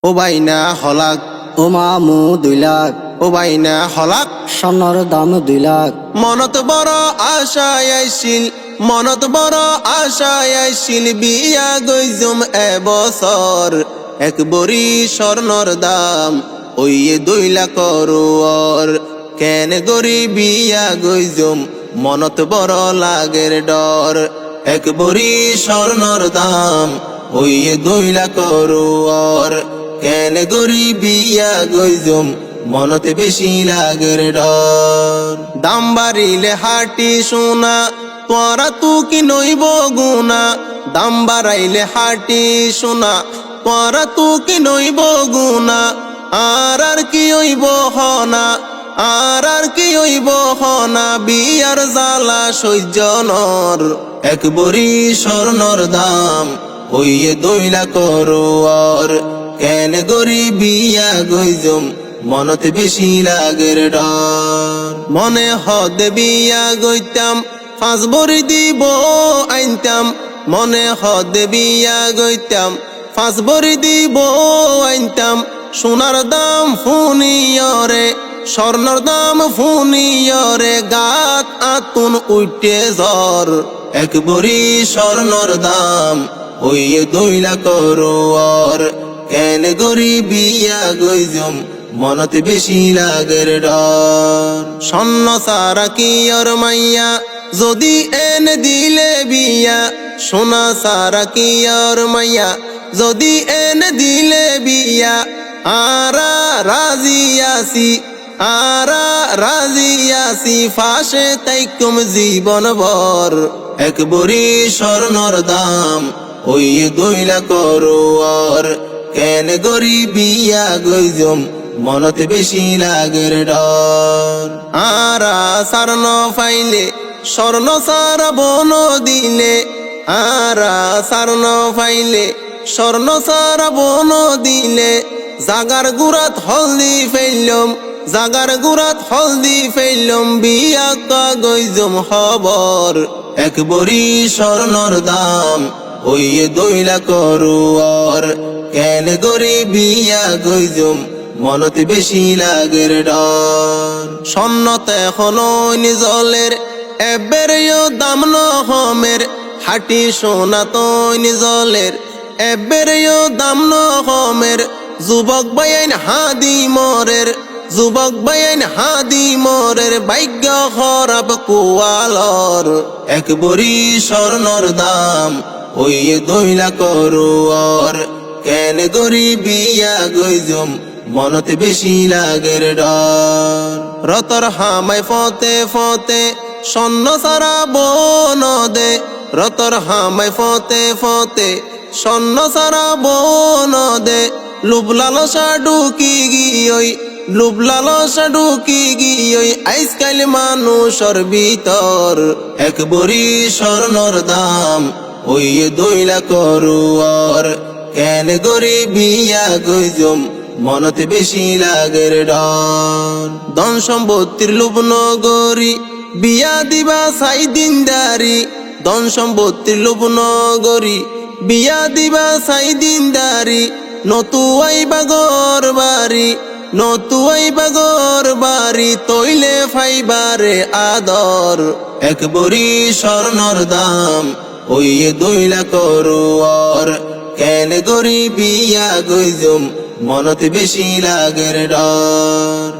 ও বাইনা হলাক ও মামু 2 লাখ ও বাইনা হলাক স্বর্ণর দাম 2 লাখ মনত বড় আশায় আইছিল মনত বড় আশায় আইছিল বিয়া গইজুম এবছর এক বড়ি স্বর্ণর দাম ওই 2 লাখ রুয়ার কেন গরি বিয়া গইজুম মনত বড় লাগের ডর এক বড়ি স্বর্ণর দাম ওই 2 লাখ রুয়ার কেন গরি বিয়া গইজুম মনতে বেশি লাগের ডর দাম বাড়িলে হাটি সোনা তোরা তু কি নইব গুনা দাম বাড়াইলে হাটি সোনা তোরা তু কি নইব গুনা আর কি হইব হনা আর কি হইব হনা বিয়ার জ্বালা সহ্য নর এক বড়ি স্বর্ণর দাম ওই 2 লাখ রুয়ার কেন গরি বিয়া গইজুম মনতে বেশি লাগের ডর মনে হদ বিয়া গইতাম 5 বড়ি দিব আইনতাম মনে হদ বিয়া গইতাম 5 বড়ি দিব আইনতাম সোনার দাম ফুনিয়রে স্বর্ণর দাম ফুনিয়রে গাত আতুন উইটে জ্বর এক বড়ি স্বর্ণর দাম ওই 2 লাখ রুয়ার কেন গরি বিয়া গইজুম মনতে বেশি লাগের ডর স্বর্ণ সারা কি আর মাইয়া যদি এনে দিলে বিয়া সোনা সারা কি আর মাইয়া যদি এনে দিলে বিয়া আরা রাজি আছি ফাঁসে তাইকুম জীবন ভর এক বড়ি স্বর্ণর দাম ওই 2 লাখ রুয়ার কেন গরি বিয়া গইজুম মনতে বেশি লাগের ডর আরা সারন ফাইলে স্বর্ণ সারা বন দিলে আরা সারন ফাইলে স্বর্ণ সারা বন দিলে জাগার গুড়াত হলদি ফেললম জাগার গুড়াত হলদি ফেললম বিয়া কা গইজুম খবর এক বড়ি স্বর্ণর দাম ওই 2 লাখ রুয়ার কেন গরি বিয়া গইজুম মনতে বেশি লাগের ডর স্বর্ণতে এখনো নিজলের এবেরেও দাম নহমের হাটি সোনা তো নিজলের এবেরেও দাম নহমের যুবক বাইন হাদি মরের যুবক বাইন হাদি মরের ভাগ্য খরাব কুয়ালর এক বড়ি স্বর্ণর দাম ওই 2 লাখ রুয়ার কেন গরি বিয়া গইজুম মনতে বেশি লাগের ডর রতর হামাই ফতে ফতে স্বর্ণ সারা বন দে রতর হামাই ফতে ফতে স্বর্ণ সারা বন দে লুব লালসা ঢুকি গিয়ই লুব লালসা ঢুকি গিয়ই আইসকাইল মানুষের ভিতর এক বড়ি স্বর্ণর দাম ওই 2 লাখ রুয়ার কেন গরি বিয়া গইজুম মনতে বেশি লাগের ডর ধন সম্পত্তির লোভ নগরী বিয়া দিবা সাই দিনদারি ধন সম্পত্তির লোভ নগরী বিয়া দিবা সাই দিনদারি নতুয়াই বাগর বাড়ি নতুয়াই বাগর বাড়ি তৈলে ফাইবারে আদর এক বড়ি স্বর্ণর দাম ওই 2 লাখ রুয়ার কেন গরি বিয়া গইজুম মনতে বেশি লাগের ডর